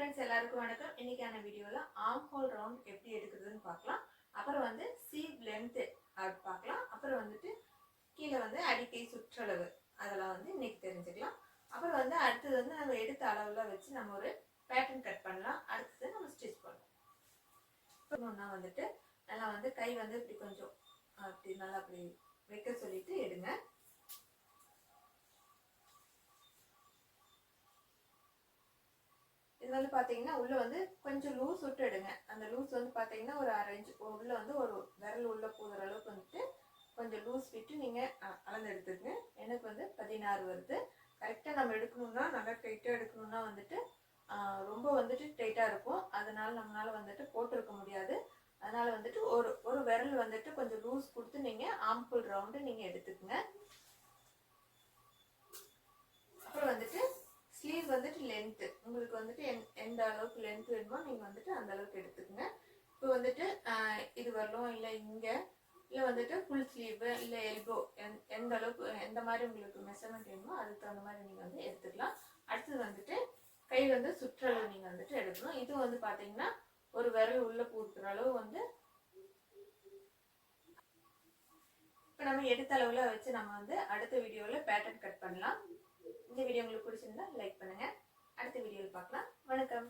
Friends எல்லாருக்கும் வணக்கம். இன்னைக்கான வீடியோல ஆர்ம் ஹோல் ரவுண்ட் எப்படி எடுக்கிறதுன்னு பார்க்கலாம். அப்புறம் வந்து ஸ்லீவ் லென்த் அது பார்க்கலாம். அப்புறம் வந்துட்டு கீழே வந்து அடிக்கை சுற்றளவு அதெல்லாம் வந்து இன்னைக்கு தெரிஞ்சுக்கலாம். அப்புறம் வந்து அடுத்தது வந்து நம்ம எடுத்த அளவுல வச்சு நம்ம ஒரு பேட்டர்ன் கட் பண்ணலாம். அடுத்தது நம்ம ஸ்டிச் பண்ணலாம். இப்போ வந்துட்டு நல்லா வந்து கை வந்து இப்படி கொஞ்சம் அப்படி நல்லா அப்படி வைக்க சொல்லிட்டு எடுங்க. இது வந்து பார்த்தீங்கன்னா உள்ள வந்து கொஞ்சம் லூஸ் விட்டு எடுங்க. அந்த லூஸ் வந்து பார்த்தீங்கன்னா ஒரு 1/2 இன்ச் உள்ள வந்து ஒரு விரல் உள்ள போகிற அளவுக்கு வந்துட்டு கொஞ்சம் லூஸ் விட்டு நீங்கள் அளந்து எடுத்துக்கங்க. எனக்கு வந்து 16 வருது. கரெக்டாக நம்ம எடுக்கணும்னா நல்லா டைட்டாக எடுக்கணும்னா வந்துட்டு ரொம்ப வந்துட்டு டைட்டாக இருக்கும். அதனால நம்மளால வந்துட்டு போட்டிருக்க முடியாது. அதனால வந்துட்டு ஒரு விரல் வந்துட்டு கொஞ்சம் லூஸ் கொடுத்து நீங்கள் ஆம்ஹோல் ரவுண்டு நீங்கள் எடுத்துக்கங்க. அப்புறம் வந்துட்டு ஸ்லீவ் வந்துட்டு லென்த்து உங்களுக்கு வந்துட்டு எந்த அளவுக்கு லென்த் வேணுமோ நீங்கள் வந்துட்டு அந்த அளவுக்கு எடுத்துக்கங்க. இப்போ வந்துட்டு இது வரலும் இல்லை இங்கே இல்லை வந்துட்டு ஃபுல் ஸ்லீவு இல்லை எல்போ எந்த அளவுக்கு எந்த மாதிரி உங்களுக்கு மெஷர்மெண்ட் வேணுமோ அதுக்கு தகுந்த மாதிரி நீங்கள் வந்து எடுத்துக்கலாம். அடுத்தது வந்துட்டு கை வந்து சுற்றளவு நீங்கள் வந்துட்டு எடுக்கணும். இது வந்து பார்த்தீங்கன்னா ஒரு விரல் உள்ள பூத்துற அளவு வந்து இப்போ நம்ம எடுத்த அளவில் வச்சு நம்ம வந்து அடுத்த வீடியோவில் பேட்டர்ன் கட் பண்ணலாம். இந்த வீடியோ உங்களுக்கு பிடிச்சிருந்தா லைக் பண்ணுங்க. அடுத்த வீடியோவில் பார்க்கலாம். வணக்கம்.